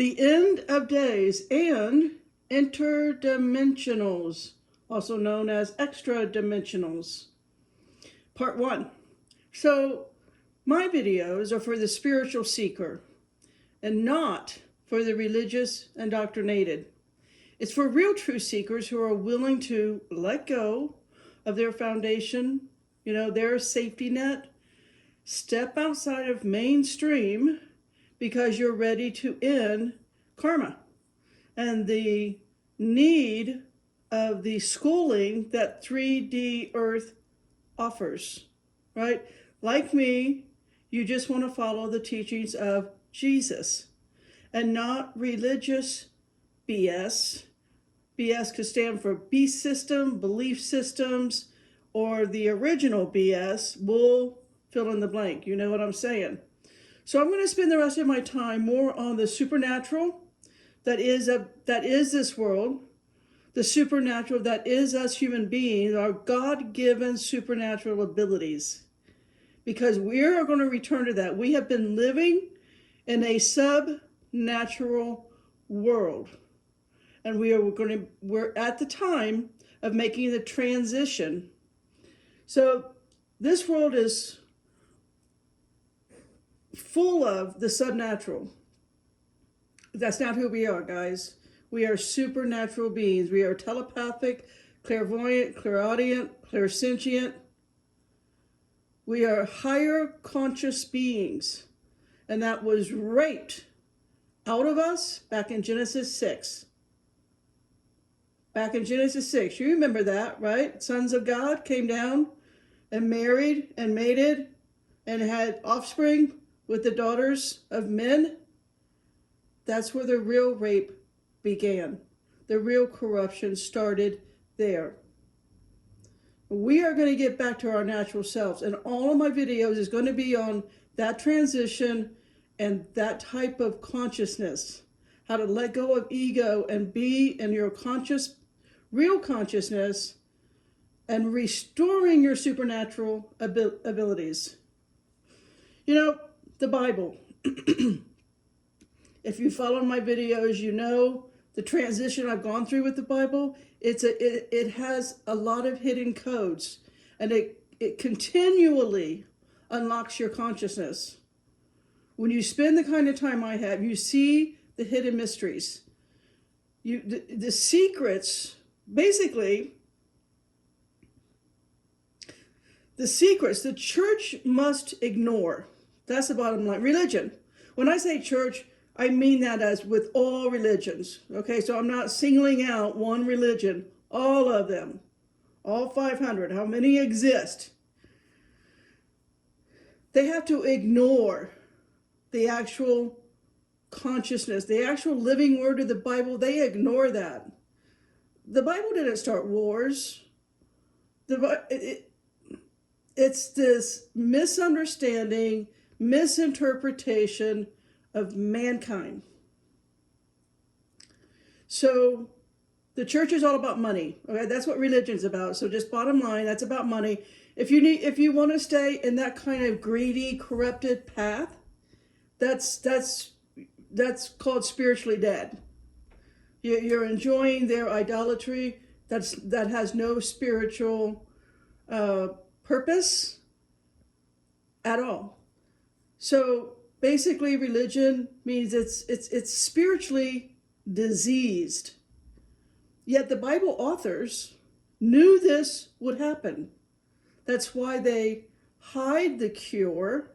The End of Days and Interdimensionals, also known as Extra-Dimensionals. Part 1. So, my videos are for the spiritual seeker and not for the religious indoctrinated. It's for real truth seekers who are willing to let go of their foundation, their safety net, step outside of mainstream because you're ready to end karma and the need of the schooling that 3D Earth offers, right? Like me, you just want to follow the teachings of Jesus and not religious BS. BS could stand for beast system, belief systems, or the original BS, bull, fill in the blank. You know what I'm saying? So I'm going to spend the rest of my time more on the supernatural that is this world, the supernatural that is us human beings, our God-given supernatural abilities. Because we are going to return to that. We have been living in a sub-natural world. And we're at the time of making the transition. So this world is full of the subnatural. That's not who we are, guys. We are supernatural beings. We are telepathic, clairvoyant, clairaudient, clairsentient. We are higher conscious beings. And that was raped out of us back in Genesis 6. Back in Genesis 6, you remember that, right? Sons of God came down and married and mated and had offspring with the daughters of men. That's where the real rape began. The real corruption started there. We are going to get back to our natural selves, and all of my videos is going to be on that transition and that type of consciousness. How to let go of ego and be in your real consciousness and restoring your supernatural abilities. The Bible. If you follow my videos, you know the transition I've gone through with the Bible. It has a lot of hidden codes, and it continually unlocks your consciousness. When you spend the kind of time I have, you see the hidden mysteries. The secrets, basically, the secrets the church must ignore. That's the bottom line. Religion. When I say church, I mean that as with all religions. Okay, so I'm not singling out one religion. All of them. All 500. How many exist? They have to ignore the actual consciousness, the actual living word of the Bible. They ignore that. The Bible didn't start wars. It's this misunderstanding, misinterpretation of mankind. So the church is all about money. Okay, that's what religion's about. So just bottom line, that's about money. If you want to stay in that kind of greedy, corrupted path, that's called spiritually dead. You're enjoying their idolatry that has no spiritual purpose at all. So basically, religion means it's spiritually diseased. Yet the Bible authors knew this would happen. That's why they hide the cure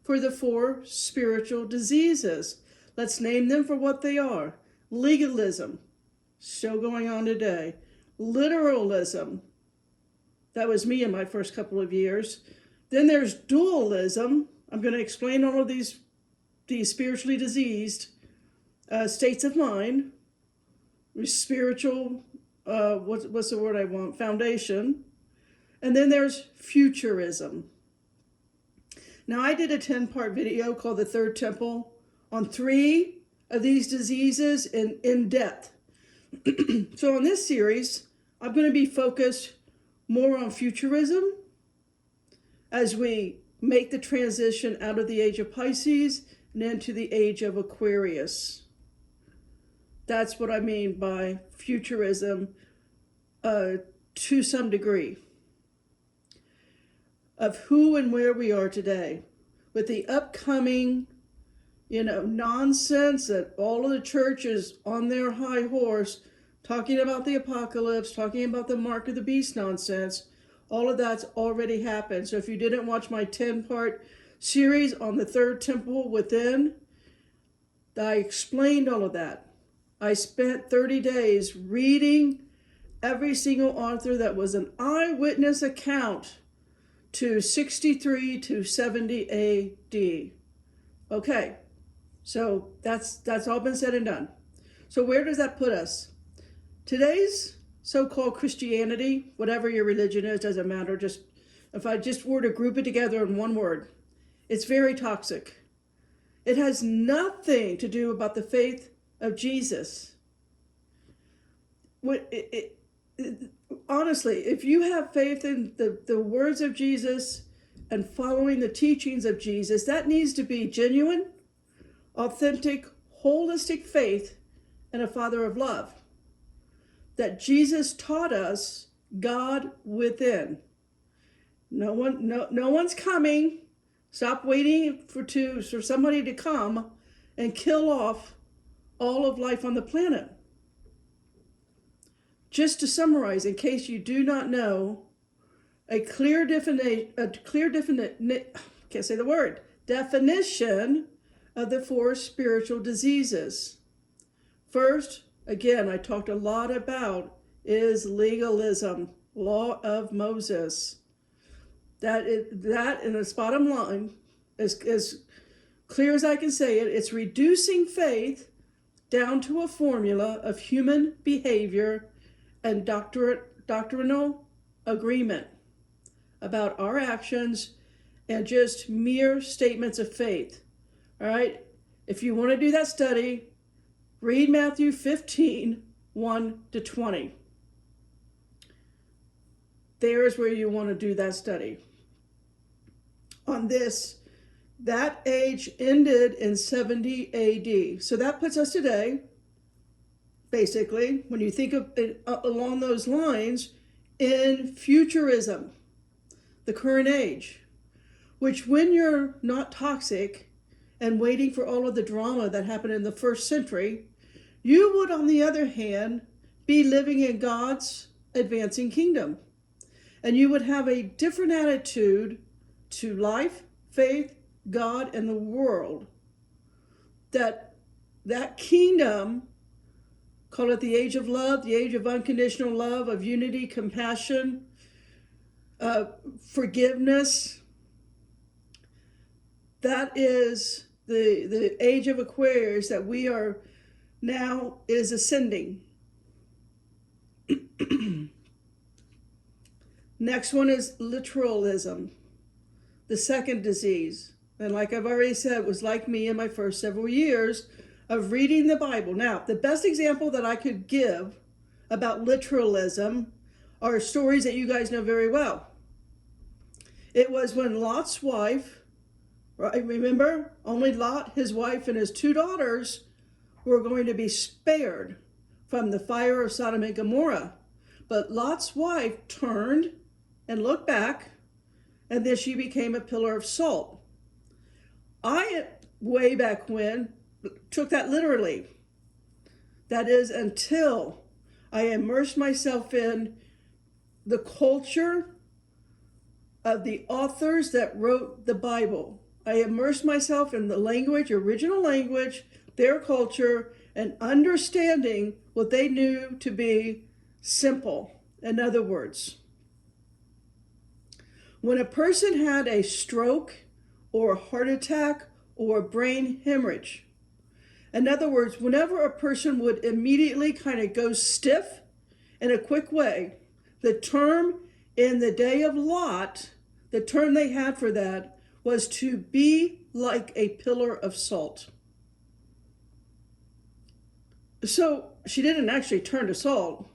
for the 4 spiritual diseases. Let's name them for what they are. Legalism, still going on today. Literalism, that was me in my first couple of years. Then there's dualism. I'm going to explain all of these spiritually diseased states of mind. Spiritual, what's the word I want? Foundation. And then there's futurism. Now, I did a 10-part video called The Third Temple on 3 of these diseases in depth. So in this series, I'm going to be focused more on futurism as we make the transition out of the age of Pisces and into the age of Aquarius. That's what I mean by futurism to some degree of who and where we are today. With the upcoming, nonsense that all of the churches on their high horse talking about the apocalypse, talking about the mark of the beast nonsense, all of that's already happened. So if you didn't watch my 10-part series on the third temple within, I explained all of that. I spent 30 days reading every single author that was an eyewitness account to 63 to 70 AD. Okay, so that's all been said and done. So where does that put us? Today's so-called Christianity, whatever your religion is, doesn't matter. Just if I just were to group it together in one word, it's very toxic. It has nothing to do about the faith of Jesus. Honestly, if you have faith in the words of Jesus and following the teachings of Jesus, that needs to be genuine, authentic, holistic faith in a Father of love. That Jesus taught us God within. No one's coming. Stop waiting for somebody to come and kill off all of life on the planet. Just to summarize, in case you do not know, definition of the 4 spiritual diseases. First, again, I talked a lot about is legalism, law of Moses. That in its bottom line, as clear as I can say it, it's reducing faith down to a formula of human behavior and doctrinal agreement about our actions and just mere statements of faith. All right? If you want to do that study, read Matthew 15, 1-20. There is where you want to do that study. On this, that age ended in 70 AD. So that puts us today, basically, when you think of it along those lines, in futurism, the current age, which when you're not toxic and waiting for all of the drama that happened in the first century, you would, on the other hand, be living in God's advancing kingdom. And you would have a different attitude to life, faith, God, and the world. That kingdom, call it the age of love, the age of unconditional love, of unity, compassion, forgiveness. That is the age of Aquarius that we are now is ascending. Next one is literalism, the second disease. And like I've already said, was like me in my first several years of reading the Bible. Now, the best example that I could give about literalism are stories that you guys know very well. It was when Lot's wife, right, remember, only Lot, his wife, and his 2 daughters were going to be spared from the fire of Sodom and Gomorrah. But Lot's wife turned and looked back, and then she became a pillar of salt. I, way back when, took that literally. That is, until I immersed myself in the culture of the authors that wrote the Bible. I immersed myself in the language, original language, their culture, and understanding what they knew to be simple. In other words, when a person had a stroke or a heart attack or a brain hemorrhage, in other words, whenever a person would immediately kind of go stiff in a quick way, the term in the day of Lot, the term they had for that was to be like a pillar of salt. So she didn't actually turn to salt.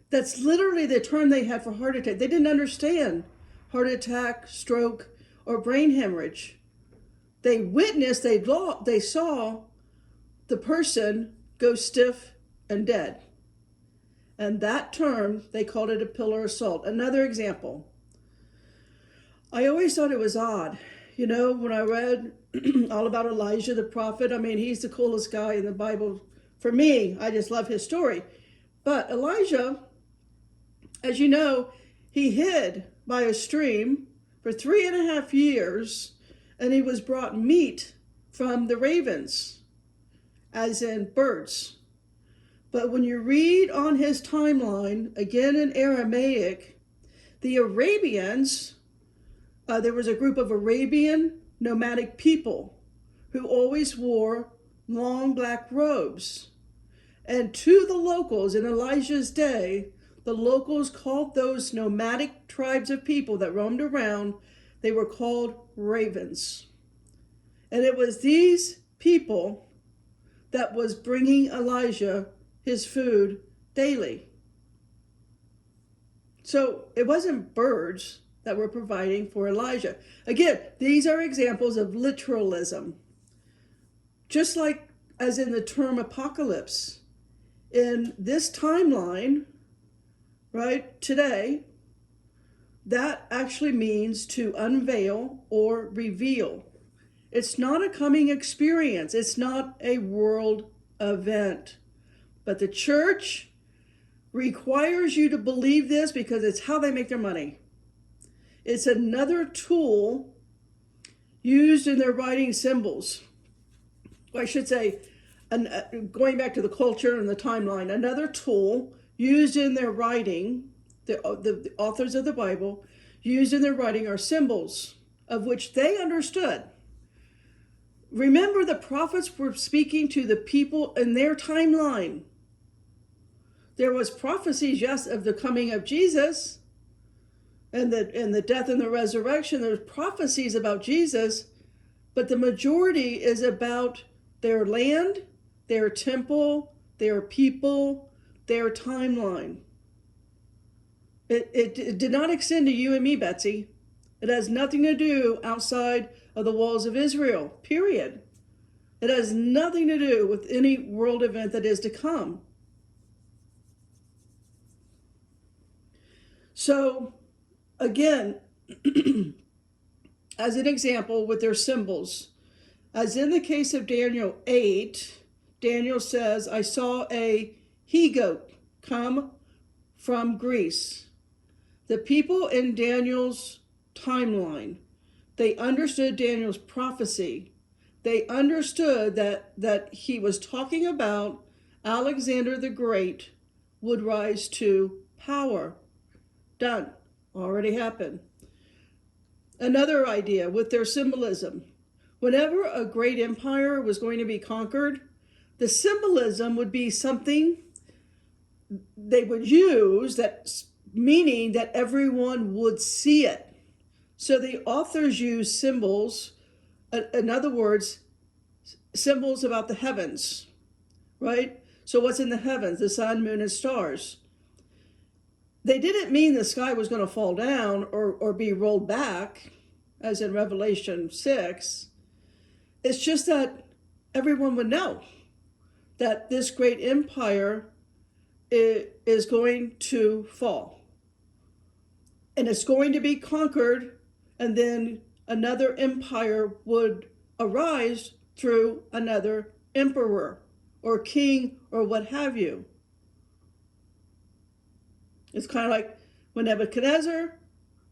That's literally the term they had for heart attack. They didn't understand heart attack, stroke, or brain hemorrhage. They witnessed, they saw the person go stiff and dead. And that term, they called it a pillar of salt. Another example. I always thought it was odd. You know, when I read all about Elijah the prophet, I mean, he's the coolest guy in the Bible. For me, I just love his story. But Elijah, as you know, he hid by a stream for 3.5 years, and he was brought meat from the ravens, as in birds. But when you read on his timeline, again in Aramaic, the Arabians, there was a group of Arabian nomadic people who always wore long black robes. And to the locals in Elijah's day, the locals called those nomadic tribes of people that roamed around, they were called ravens. And it was these people that was bringing Elijah his food daily. So it wasn't birds that were providing for Elijah. Again, these are examples of literalism. Just like as in the term apocalypse, in this timeline, right, today, that actually means to unveil or reveal. It's not a coming experience. It's not a world event. But the church requires you to believe this because it's how they make their money. It's another tool used in their writing symbols. I should say, going back to the culture and the timeline, another tool used in their writing, the authors of the Bible, used in their writing are symbols of which they understood. Remember, the prophets were speaking to the people in their timeline. There was prophecies, yes, of the coming of Jesus and the death and the resurrection. There's prophecies about Jesus, but the majority is about their land, their temple, their people, their timeline. It did not extend to you and me, Betsy. It has nothing to do outside of the walls of Israel, period. It has nothing to do with any world event that is to come. So, again, as an example with their symbols, as in the case of Daniel 8, Daniel says, I saw a he-goat come from Greece. The people in Daniel's timeline, they understood Daniel's prophecy. They understood that he was talking about Alexander the Great would rise to power. Done. Already happened. Another idea with their symbolism. Whenever a great empire was going to be conquered, the symbolism would be something they would use, that meaning that everyone would see it. So the authors use symbols, in other words, symbols about the heavens, right? So what's in the heavens? The sun, moon, and stars. They didn't mean the sky was going to fall down or be rolled back, as in Revelation 6. It's just that everyone would know that this great empire is going to fall. And it's going to be conquered, and then another empire would arise through another emperor or king or what have you. It's kind of like when Nebuchadnezzar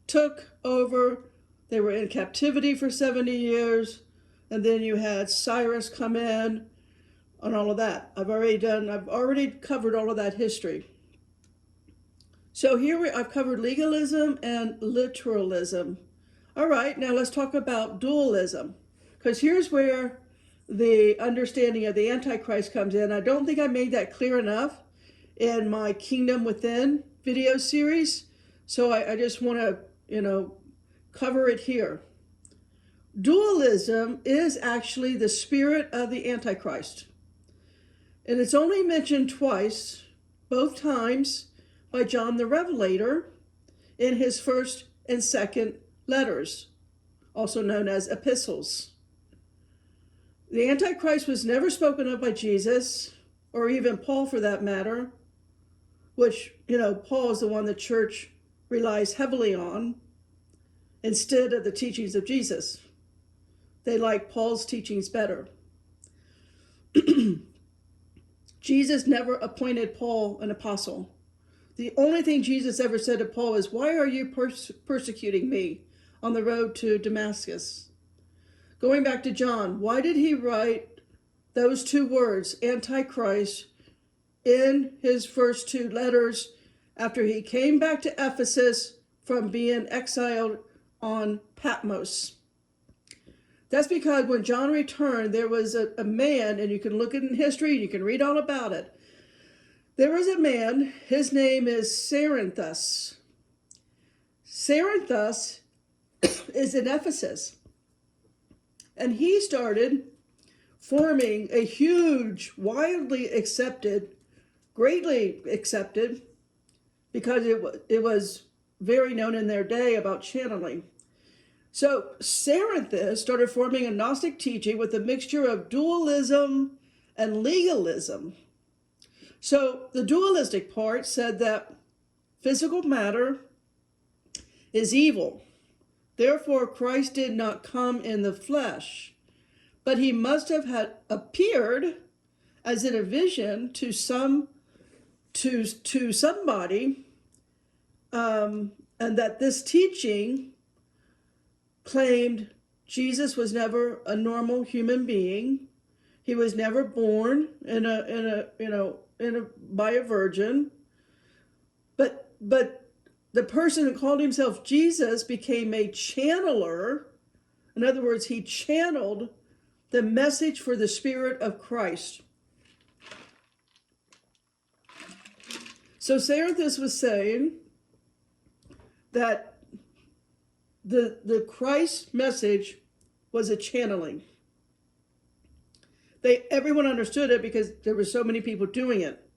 took over, they were in captivity for 70 years, and then you had Cyrus come in and all of that. I've already covered all of that history. So here I've covered legalism and literalism. All right, now let's talk about dualism, because here's where the understanding of the Antichrist comes in. I don't think I made that clear enough in my Kingdom Within video series, so I just want to, cover it here. Dualism is actually the spirit of the Antichrist, and it's only mentioned twice, both times by John the Revelator in his first and second letters, also known as epistles. The Antichrist was never spoken of by Jesus. or even Paul for that matter, which, Paul is the one the church relies heavily on instead of the teachings of Jesus. They like Paul's teachings better. Jesus never appointed Paul an apostle. The only thing Jesus ever said to Paul is, "Why are you persecuting me on the road to Damascus?" Going back to John, why did he write those two words, Antichrist, in his first two letters after he came back to Ephesus from being exiled on Patmos? That's because when John returned, there was a man, and you can look in history, you can read all about it. There was a man, his name is Cerinthus. Cerinthus is in Ephesus. And he started forming a huge, widely accepted, greatly accepted, because it was very known in their day about channeling. So Cerinthus started forming a Gnostic teaching with a mixture of dualism and legalism. So the dualistic part said that physical matter is evil. Therefore, Christ did not come in the flesh, but he must have had appeared as in a vision to somebody, and that this teaching claimed Jesus was never a normal human being. He was never born by a virgin. But the person who called himself Jesus became a channeler. In other words, he channeled the message for the Spirit of Christ. So Cerinthus was saying that the Christ message was a channeling. Everyone understood it because there were so many people doing it.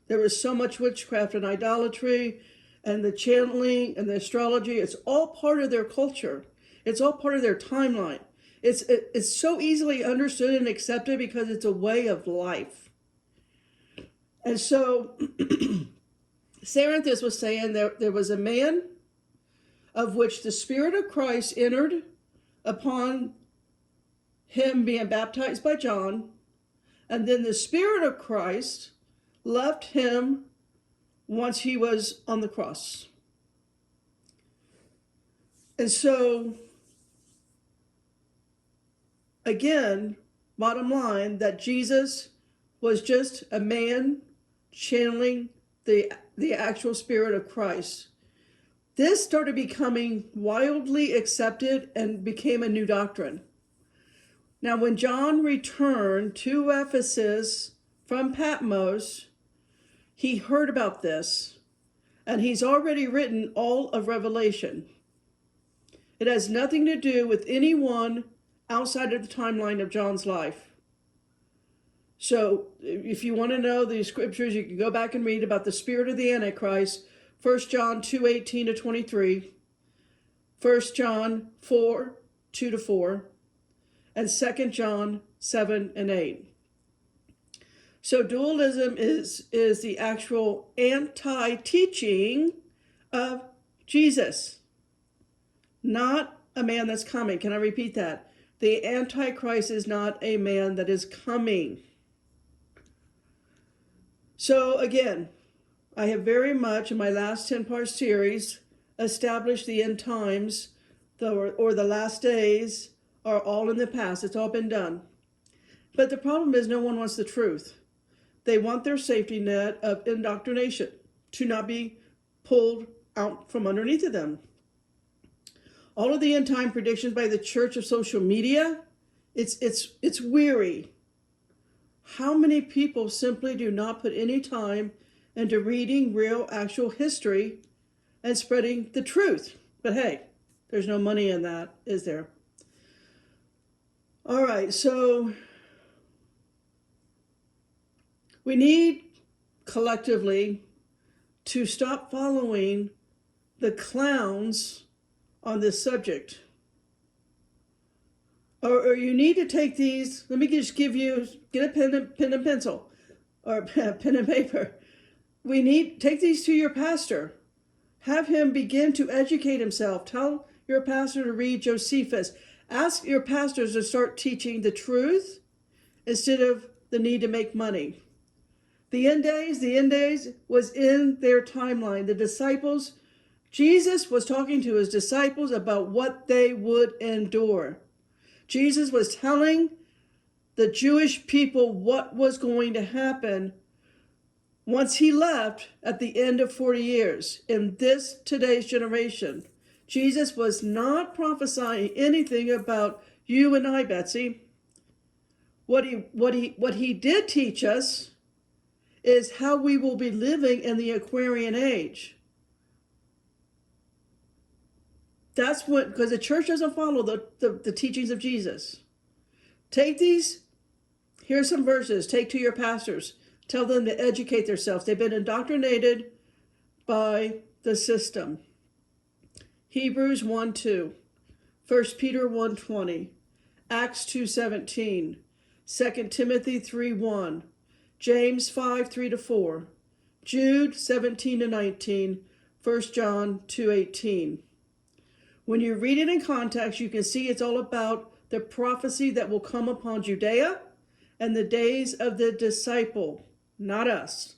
There was so much witchcraft and idolatry and the channeling and the astrology. It's all part of their culture. It's all part of their timeline. It's so easily understood and accepted because it's a way of life. And so Cerinthus was saying there was a man of which the Spirit of Christ entered upon him being baptized by John, and then the Spirit of Christ left him once he was on the cross. And so, again, bottom line, that Jesus was just a man channeling the actual Spirit of Christ. This started becoming wildly accepted and became a new doctrine. Now, when John returned to Ephesus from Patmos, he heard about this, and he's already written all of Revelation. It has nothing to do with anyone outside of the timeline of John's life. So if you want to know the scriptures, you can go back and read about the spirit of the Antichrist, 1 John 2:18-23, 1 John 4:2-4, and 2 John 7-8. So dualism is the actual anti-teaching of Jesus, not a man that's coming. Can I repeat that? The Antichrist is not a man that is coming. So again, I have very much in my last 10-part series established the end times, or the last days are all in the past. It's all been done. But the problem is no one wants the truth. They want their safety net of indoctrination to not be pulled out from underneath of them. All of the end time predictions by the church of social media, it's weary. How many people simply do not put any time into reading real, actual history and spreading the truth? But hey, there's no money in that, is there? All right, so we need collectively to stop following the clowns on this subject. Or you need to take these, let me just give you, get a pen and pencil. or pen and paper. Take these to your pastor. Have him begin to educate himself. Tell your pastor to read Josephus. Ask your pastors to start teaching the truth instead of the need to make money. The end days was in their timeline. The disciples, Jesus was talking to his disciples about what they would endure. Jesus was telling the Jewish people what was going to happen once he left at the end of 40 years in today's generation. Jesus was not prophesying anything about you and I, Betsy. What he did teach us is how we will be living in the Aquarian age. That's what, because the church doesn't follow the teachings of Jesus. Take these, here's some verses, take to your pastors. Tell them to educate themselves. They've been indoctrinated by the system. Hebrews 1:2, 1 Peter 1:20, Acts 2:17, 2 Timothy 3:1, James 5:3-4, Jude 17-19, 1 John 2:18. When you read it in context, you can see it's all about the prophecy that will come upon Judea and the days of the disciple, not us.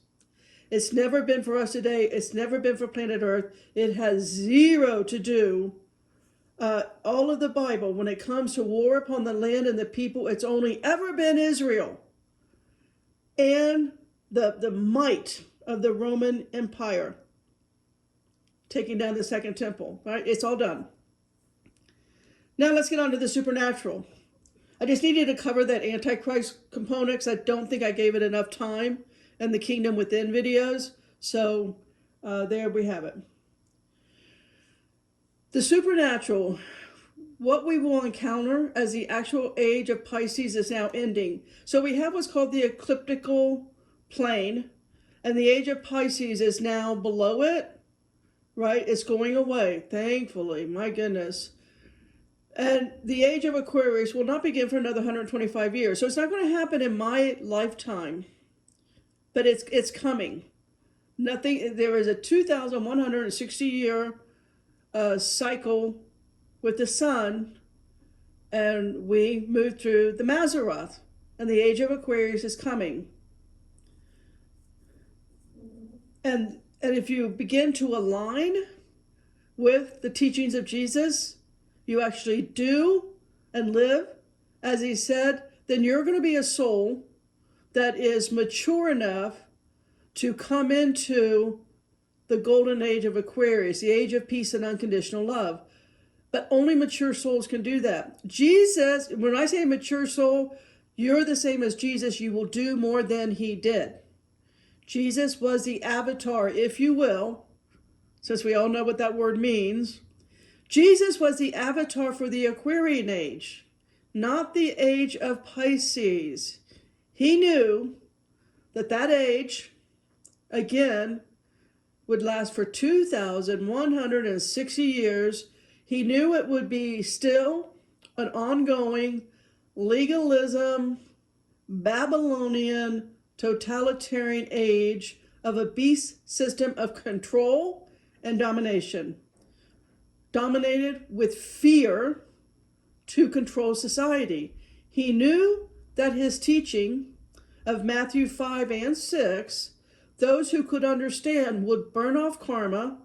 It's never been for us today. It's never been for planet Earth. It has zero to do. All of the Bible, when it comes to war upon the land and the people, it's only ever been Israel and the might of the Roman Empire taking down the Second Temple, right? It's all done. Now let's get on to the supernatural. I just needed to cover that Antichrist component because I don't think I gave it enough time in the Kingdom Within videos. So there we have it. The supernatural, what we will encounter as the actual age of Pisces is now ending. So we have what's called the ecliptical plane, and the age of Pisces is now below it, right? It's going away, thankfully, my goodness. And the age of Aquarius will not begin for another 125 years. So it's not going to happen in my lifetime, but it's coming. There is a 2,160 year cycle with the sun, and we move through the Mazzaroth, and the age of Aquarius is coming. And if you begin to align with the teachings of Jesus, you actually do and live as he said, then you're going to be a soul that is mature enough to come into the golden age of Aquarius, the age of peace and unconditional love. But only mature souls can do that. Jesus, when I say mature soul, you're the same as Jesus. You will do more than he did. Jesus was the avatar, if you will, since we all know what that word means. Jesus was the avatar for the Aquarian age, not the age of Pisces. He knew that age, again, would last for 2,160 years. He knew it would be still an ongoing legalism, Babylonian, totalitarian age of a beast system of control and domination, dominated with fear to control society. He knew that his teaching of Matthew 5 and 6, those who could understand would burn off karma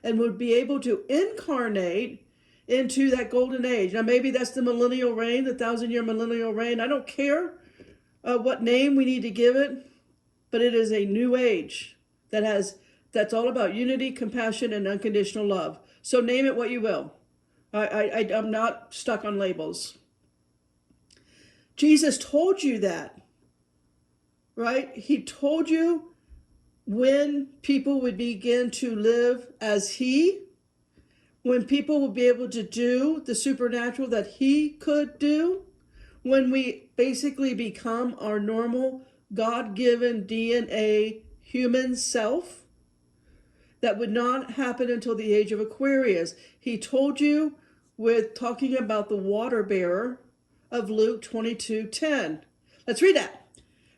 and would be able to incarnate into that golden age. Now maybe that's the millennial reign, the 1,000-year millennial reign. I don't care what name we need to give it, but it is a new age that's all about unity, compassion, and unconditional love. So name it what you will. I'm not stuck on labels. Jesus told you that, right? He told you when people would begin to live as he, when people would be able to do the supernatural that he could do, when we basically become our normal God-given DNA human self. That would not happen until the age of Aquarius. He told you with talking about the water bearer of Luke 22:10. Let's read that.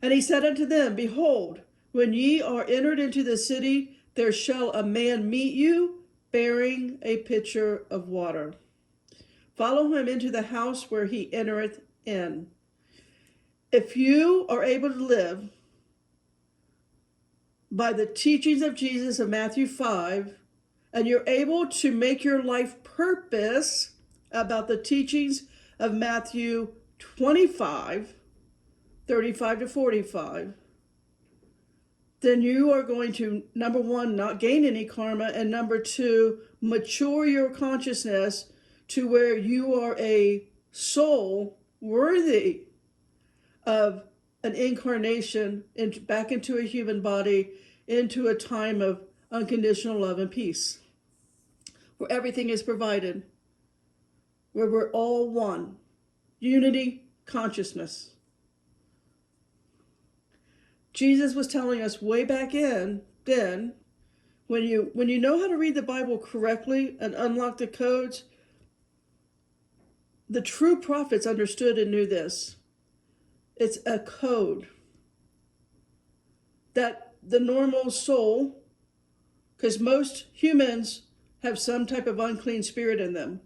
And he said unto them, Behold, when ye are entered into the city, there shall a man meet you, bearing a pitcher of water. Follow him into the house where he entereth in. If you are able to live by the teachings of Jesus of Matthew 5, and you're able to make your life purpose about the teachings of Matthew 25, 35 to 45, then you are going to, number one, not gain any karma, and number two, mature your consciousness to where you are a soul worthy of an incarnation back into a human body, into a time of unconditional love and peace, where everything is provided, where we're all one. Unity, consciousness. Jesus was telling us way back then, when you know how to read the Bible correctly and unlock the codes, the true prophets understood and knew this. It's a code that the normal soul, because most humans have some type of unclean spirit in them.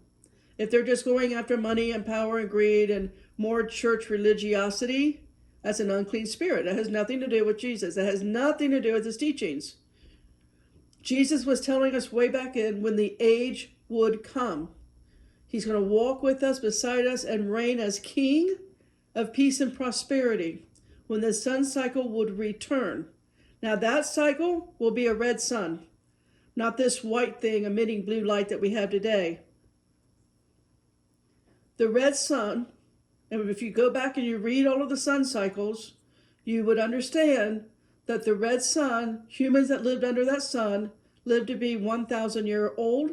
If they're just going after money and power and greed and more church religiosity, that's an unclean spirit. That has nothing to do with Jesus. That has nothing to do with his teachings. Jesus was telling us way back in when the age would come. He's going to walk with us, beside us, and reign as King of peace and prosperity when the sun cycle would return. Now that cycle will be a red sun, not this white thing emitting blue light that we have today. The red sun, and if you go back and you read all of the sun cycles, you would understand that the red sun, humans that lived under that sun, lived to be 1,000 years old,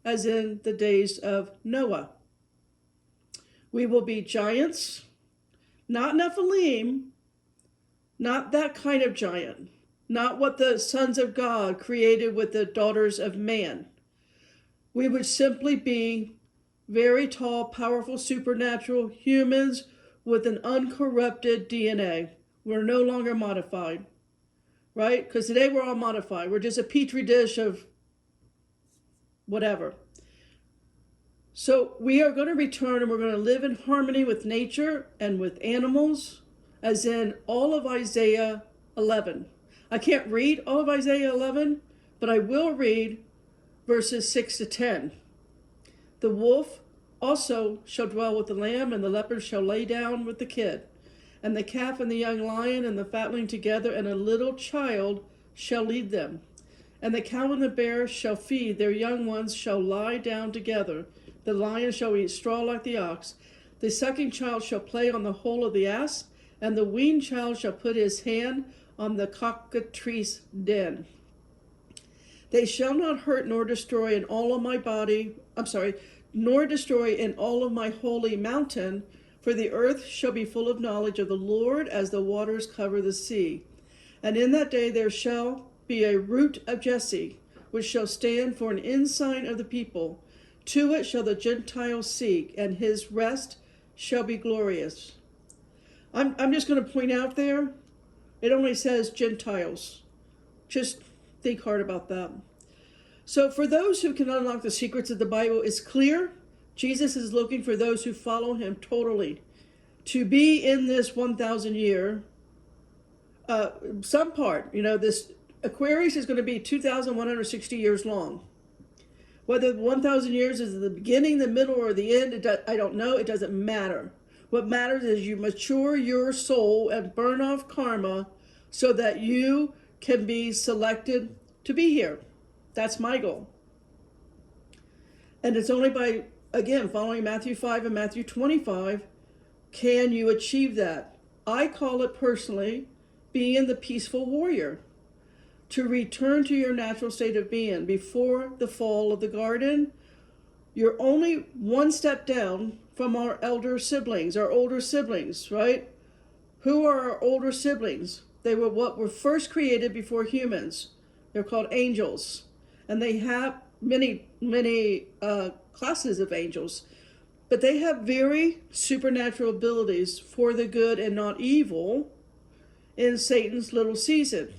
as in the days of Noah. We will be giants, not Nephilim, not that kind of giant, not what the sons of God created with the daughters of man. We would simply be very tall, powerful, supernatural humans with an uncorrupted DNA. We're no longer modified, right? Because today we're all modified. We're just a petri dish of whatever. So we are going to return, and we're going to live in harmony with nature and with animals, as in all of Isaiah 11. I can't read all of Isaiah 11, but I will read verses 6 to 10. The wolf also shall dwell with the lamb, and the leopard shall lay down with the kid, and the calf and the young lion and the fatling together, and a little child shall lead them. And the cow and the bear shall feed, their young ones shall lie down together. The lion shall eat straw like the ox. The sucking child shall play on the hole of the ass, and the weaned child shall put his hand on the cockatrice den. They shall not hurt nor destroy in all of my body, nor destroy in all of my holy mountain, for the earth shall be full of knowledge of the Lord as the waters cover the sea. And in that day there shall be a root of Jesse, which shall stand for an ensign of the people. To it shall the Gentiles seek, and his rest shall be glorious. I'm just going to point out there, it only says Gentiles. Just think hard about that. So for those who can unlock the secrets of the Bible, it's clear Jesus is looking for those who follow him totally. To be in this 1,000 year, some part, this Aquarius is going to be 2,160 years long. Whether 1,000 years is the beginning, the middle, or the end, I don't know. It doesn't matter. What matters is you mature your soul and burn off karma so that you can be selected to be here. That's my goal. And it's only by, again, following Matthew 5 and Matthew 25, can you achieve that. I call it personally being the peaceful warrior. To return to your natural state of being before the fall of the garden. You're only one step down from our elder siblings, our older siblings, right? Who are our older siblings? They were what were first created before humans. They're called angels. And they have many classes of angels. But they have very supernatural abilities for the good and not evil. in Satan's little season.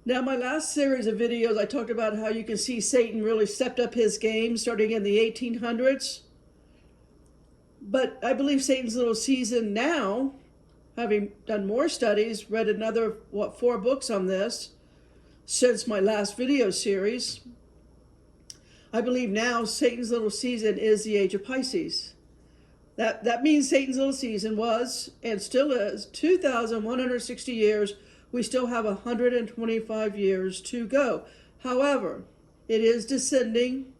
Now, my last series of videos, I talked about how you can see Satan really stepped up his game starting in the 1800s. But I believe Satan's little season now, having done more studies, read another, 4 books on this since my last video series, I believe now Satan's little season is the age of Pisces. That means Satan's little season was, and still is, 2,160 years. We still have 125 years to go. However, it is descending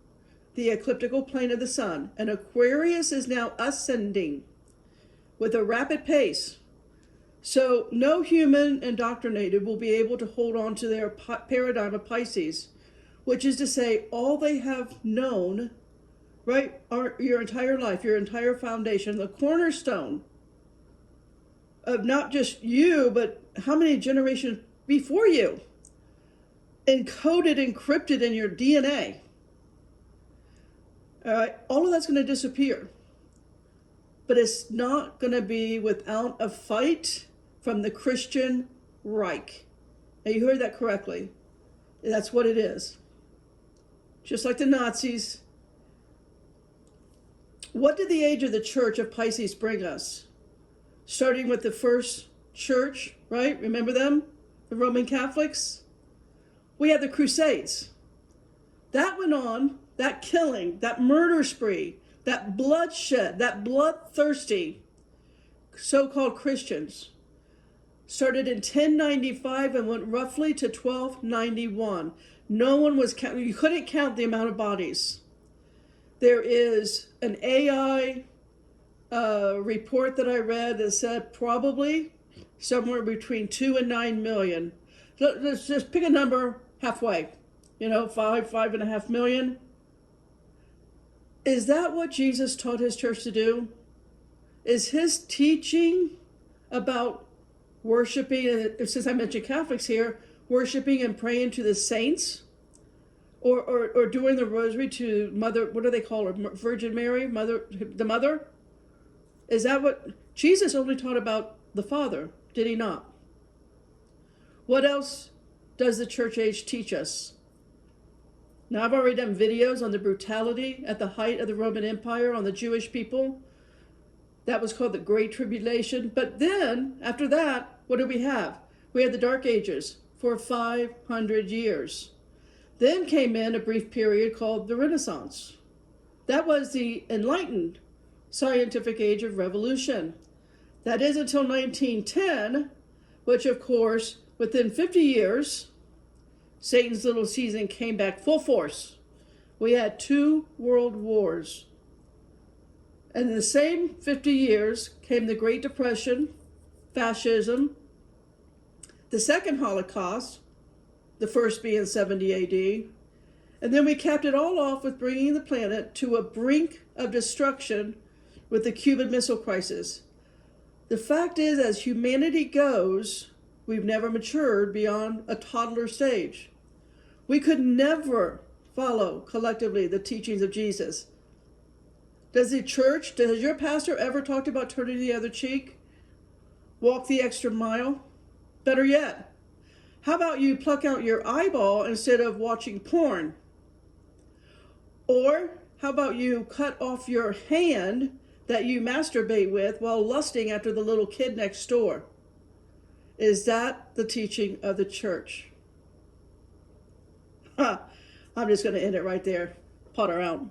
the ecliptical plane of the sun, and Aquarius is now ascending with a rapid pace. So no human indoctrinated will be able to hold on to their paradigm of Pisces, which is to say all they have known, right, your entire life, your entire foundation, the cornerstone of not just you, but how many generations before you, encoded, encrypted in your DNA. All right, all of that's going to disappear. But it's not going to be without a fight from the Christian Reich. Now, you heard that correctly. That's what it is. Just like the Nazis. What did the age of the Church of Pisces bring us? Starting with the first church, right? Remember them? The Roman Catholics? We had the Crusades. That went on, that killing, that murder spree, that bloodshed, that bloodthirsty so-called Christians started in 1095 and went roughly to 1291. No one was counting. You couldn't count the amount of bodies. There is an AI report that I read that said probably somewhere between 2 and 9 million. Let's just pick a number halfway. 5.5 million. Is that what Jesus taught his church to do? Is his teaching about worshiping, and since I mentioned Catholics here, worshiping and praying to the saints, or doing the rosary to Mother, what do they call her, Virgin Mary, the Mother? Is that what Jesus only taught about the Father? Did he not? What else does the church age teach us? Now, I've already done videos on the brutality at the height of the Roman Empire on the Jewish people. That was called the Great Tribulation. But then, after that, what did we have? We had the Dark Ages for 500 years. Then came in a brief period called the Renaissance. That was the enlightened scientific age of revolution. That is until 1910, which of course, within 50 years, Satan's little season came back full force. We had 2 world wars. And in the same 50 years came the Great Depression, fascism, the second Holocaust, the first being 70 AD, and then we capped it all off with bringing the planet to a brink of destruction with the Cuban Missile Crisis. The fact is, as humanity goes, we've never matured beyond a toddler stage. We could never follow collectively the teachings of Jesus. Does your pastor ever talked about turning the other cheek? Walk the extra mile? Better yet, how about you pluck out your eyeball instead of watching porn? Or how about you cut off your hand that you masturbate with while lusting after the little kid next door? Is that the teaching of the church? I'm just going to end it right there. Potter out.